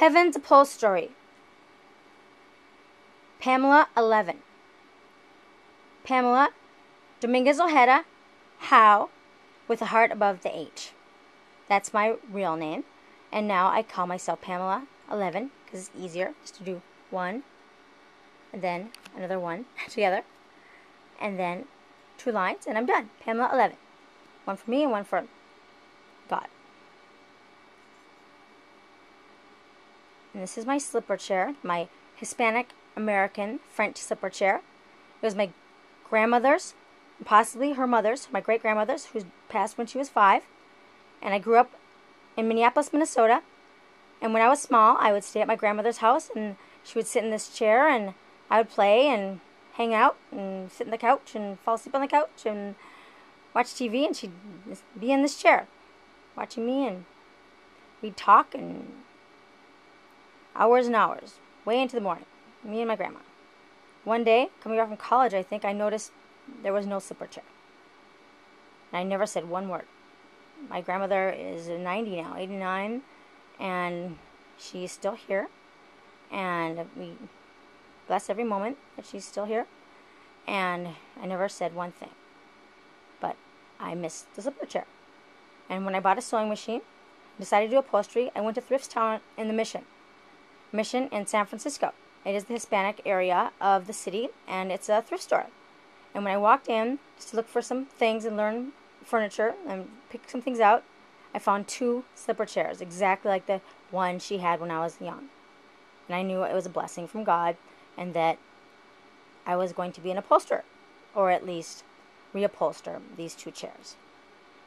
Heaven's Upholstery. Pamela 11. Pamela Dominguez Ojeda, How, with a heart above the H. That's my real name. And now I call myself Pamela 11 because it's easier just to do one and then another one together. And then 2 lines and I'm done. Pamela 11. One for me and one for God. And this is my slipper chair, my Hispanic American French slipper chair. It was my grandmother's, possibly her mother's, my great-grandmother's, who passed when she was 5. And I grew up in Minneapolis, Minnesota. And when I was small, I would stay at my grandmother's house, and she would sit in this chair, and I would play and hang out and sit on the couch and fall asleep on the couch and watch TV, and she'd be in this chair watching me, and we'd talk and hours and hours, way into the morning, me and my grandma. One day, coming back from college, I think, I noticed there was no slipper chair. And I never said one word. My grandmother is 90 now, 89, and she's still here. And we bless every moment that she's still here. And I never said one thing. But I missed the slipper chair. And when I bought a sewing machine, decided to do upholstery, I went to Thrift Town in the Mission in San Francisco. It is the Hispanic area of the city, and it's a thrift store. And when I walked in just to look for some things and learn furniture and pick some things out, I found 2 slipper chairs, exactly like the one she had when I was young. And I knew it was a blessing from God, and that I was going to be an upholsterer, or at least reupholster these 2 chairs.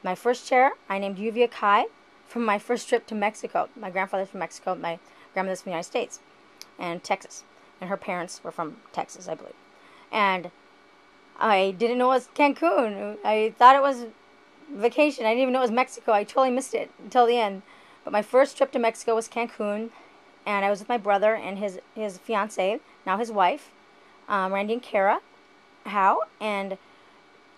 My first chair, I named Lluvia Cae from my first trip to Mexico. My grandfather's from Mexico, my grandmother's from the United States and Texas, and her parents were from Texas, I believe. And I didn't know it was Cancun. I thought it was vacation. I didn't even know it was Mexico. I totally missed it until the end. But my first trip to Mexico was Cancun, and I was with my brother and his fiancée, now his wife, Randy and Kara Howe, and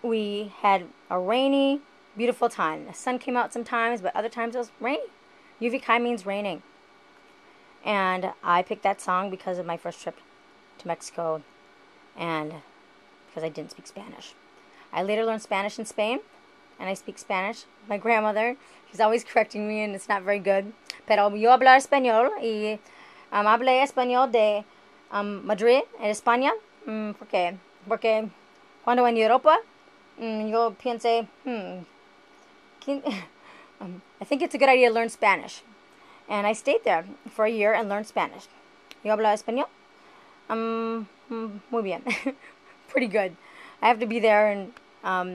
we had a rainy, beautiful time. The sun came out sometimes, but other times it was rainy. Lluvia Cae means raining. And I picked that song because of my first trip to Mexico and because I didn't speak Spanish. I later learned Spanish in Spain, and I speak Spanish. My grandmother, she's always correcting me, and it's not very good. Pero yo hablar español, y hablé español de Madrid, en España, porque cuando en Europa, yo pensé, I think it's a good idea to learn Spanish. And I stayed there for a year and learned Spanish. Yo hablo español? Muy bien. Pretty good. I have to be there, and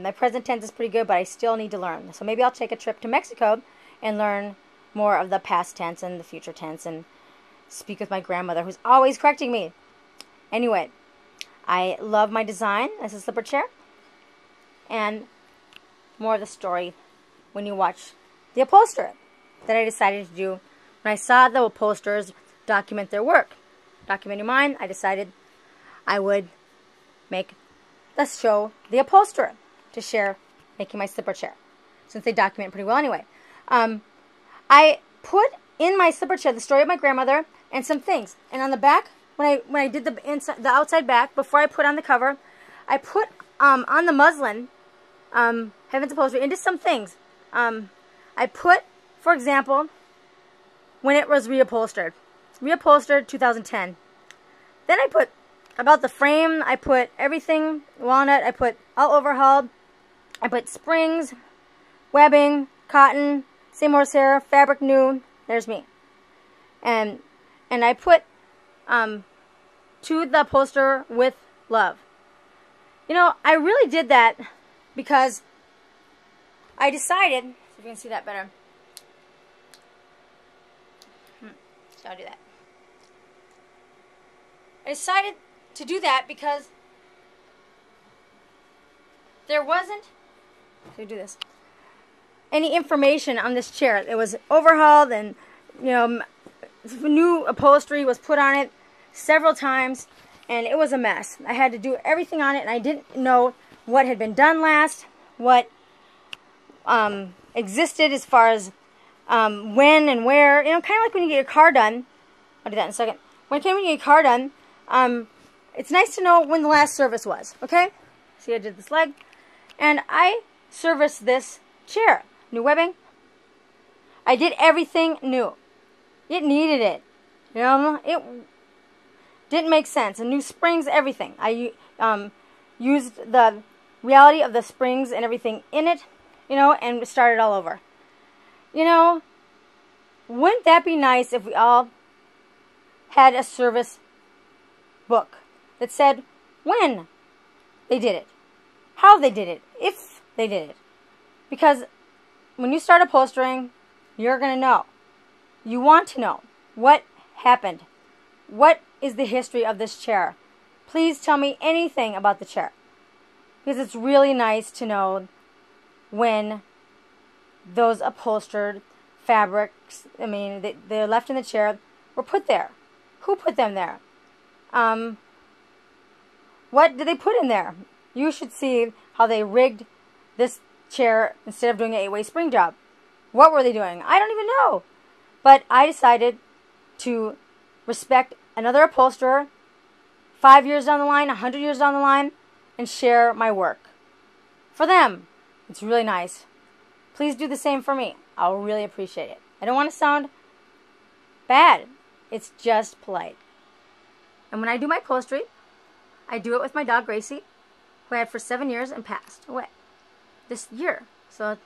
my present tense is pretty good, but I still need to learn. So maybe I'll take a trip to Mexico and learn more of the past tense and the future tense and speak with my grandmother, who's always correcting me. Anyway, I love my design as a slipper chair. And more of the story when you watch The Upholsterer that I decided to do. When I saw the upholsterers document their work, documenting mine, I decided I would make the show The Upholsterer to share making my slipper chair, since they document pretty well anyway. I put in my slipper chair the story of my grandmother and some things. And on the back, when I did the outside back, before I put on the cover, I put on the muslin, Heaven's Upholstery, into some things. I put, for example, when it was reupholstered 2010. Then I put about the frame, I put everything walnut, I put all overhauled, I put springs, webbing, cotton, same horsehair, fabric new, there's me. And I put to the upholsterer with love. You know, I really did that because I decided, see if you can see that better. So I'll do that. I decided to do that because there wasn't, so do this, any information on this chair. It was overhauled, and new upholstery was put on it several times, and it was a mess. I had to do everything on it, and I didn't know what had been done last, what existed as far as when and where. You know, kind of like when you get your car done, I'll do that in a second. When it came to getting your car done, it's nice to know when the last service was, okay? See, I did this leg. And I serviced this chair. New webbing. I did everything new. It needed it. You know, it didn't make sense. And new springs, everything. I used the reality of the springs and everything in it, you know, and started all over. You know, wouldn't that be nice if we all had a service book that said when they did it, how they did it, if they did it? Because when you start upholstering, you're going to know. You want to know what happened. What is the history of this chair? Please tell me anything about the chair. Because it's really nice to know when those upholstered fabrics, I mean, they're left in the chair, were put there. Who put them there? What did they put in there? You should see how they rigged this chair instead of doing an 8-way spring job. What were they doing? I don't even know. But I decided to respect another upholsterer 5 years down the line, 100 years down the line, and share my work. For them, it's really nice. Please do the same for me. I'll really appreciate it. I don't want to sound bad. It's just polite. And when I do my upholstery, I do it with my dog Gracie, who I had for 7 years and passed away this year. So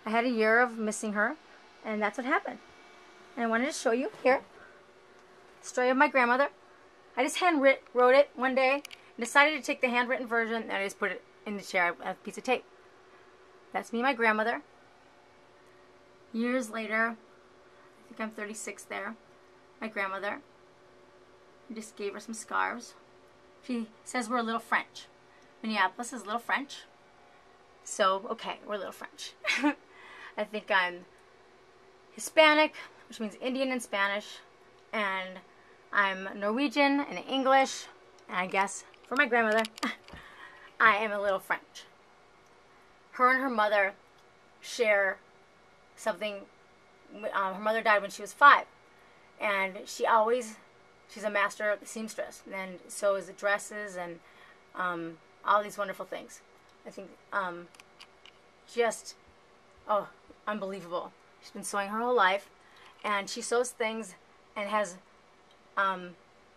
I had a year of missing her, and that's what happened. And I wanted to show you here the story of my grandmother. I just wrote it one day and decided to take the handwritten version and I just put it in the chair with a piece of tape. That's me and my grandmother. Years later, I think I'm 36 there, my grandmother, I just gave her some scarves. She says we're a little French. Minneapolis is a little French. So, okay, we're a little French. I think I'm Hispanic, which means Indian in Spanish, and I'm Norwegian and English, and I guess for my grandmother, I am a little French. Her and her mother share something. Her mother died when she was 5, and she's a master seamstress, and so is the dresses and all these wonderful things. I think unbelievable. She's been sewing her whole life, and she sews things and has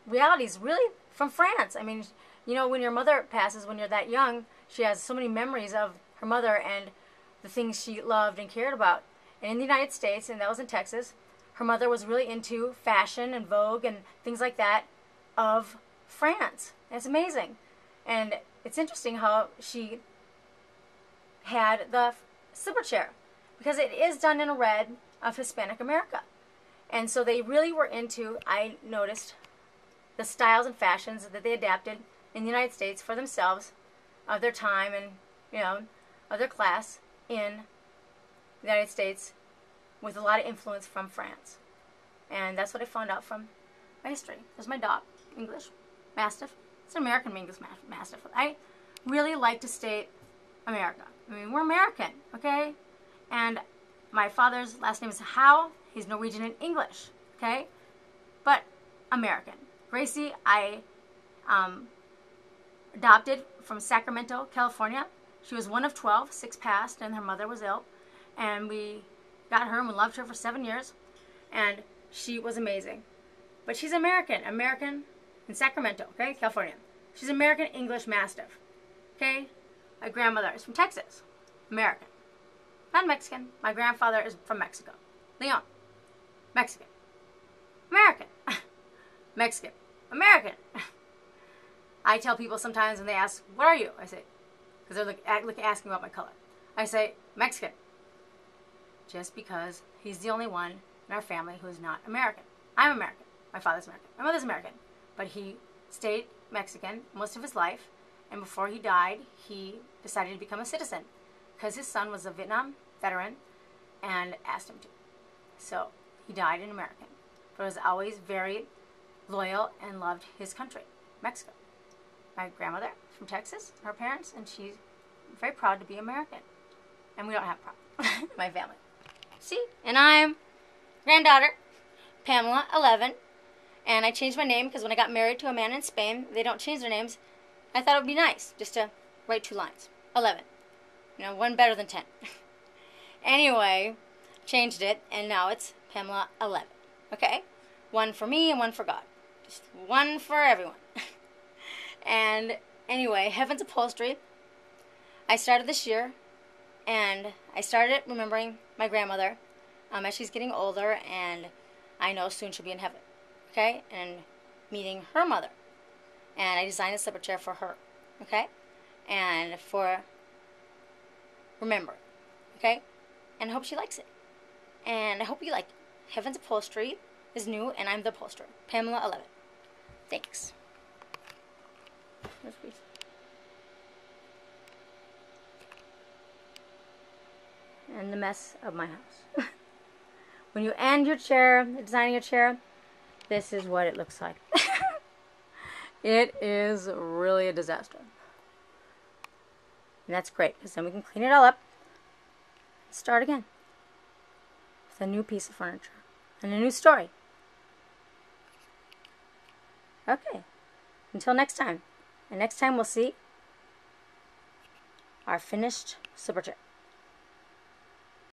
realities really from France. I mean, you know, when your mother passes, when you're that young, she has so many memories of her mother and the things she loved and cared about. And in the United States, and that was in Texas, her mother was really into fashion and Vogue and things like that of France. And it's amazing. And it's interesting how she had the slipper chair, because it is done in a red of Hispanic America. And so they really were into, I noticed, the styles and fashions that they adapted in the United States for themselves, of their time and, you know, of their class in the United States, with a lot of influence from France. And that's what I found out from my history. There's my dog, English Mastiff. It's an American English Mastiff. I really like to state America. I mean, we're American, okay? And my father's last name is Howe. He's Norwegian and English, okay? But American. Gracie, I adopted from Sacramento, California. She was one of 12. 6 passed, and her mother was ill. And we got her and we loved her for 7 years. And she was amazing. But she's American. American in Sacramento, okay? California. She's American English Mastiff, okay? My grandmother is from Texas. American. Not Mexican. My grandfather is from Mexico. Leon. Mexican. American. Mexican. American. I tell people sometimes when they ask, what are you? I say, because they're asking about my color. I say, Mexican. Just because he's the only one in our family who is not American. I'm American. My father's American. My mother's American. But he stayed Mexican most of his life. And before he died, he decided to become a citizen, because his son was a Vietnam veteran and asked him to. So he died an American, but was always very loyal and loved his country, Mexico. My grandmother from Texas, her parents, and she's very proud to be American. And we don't have a problem in my family. See? And I'm granddaughter, Pamela, 11, And I changed my name because when I got married to a man in Spain, they don't change their names. I thought it would be nice just to write 2 lines. 11. You know, one better than 10. Anyway, changed it, and now it's Pamela 11. Okay? One for me and one for God. Just one for everyone. And anyway, Heaven's Upholstery, I started this year, and I started remembering my grandmother as she's getting older, and I know soon she'll be in heaven. Okay? And meeting her mother. And I designed a slipper chair for her. Okay? And for remember. Okay? And I hope she likes it. And I hope you like it. Heaven's Upholstery is new, and I'm the upholsterer. Pamela 11. Thanks. And the mess of my house. When you end your chair, designing your chair, this is what it looks like. It is really a disaster. And that's great, because then we can clean it all up and start again with a new piece of furniture and a new story. Okay, until next time. And next time we'll see our finished slipper chair.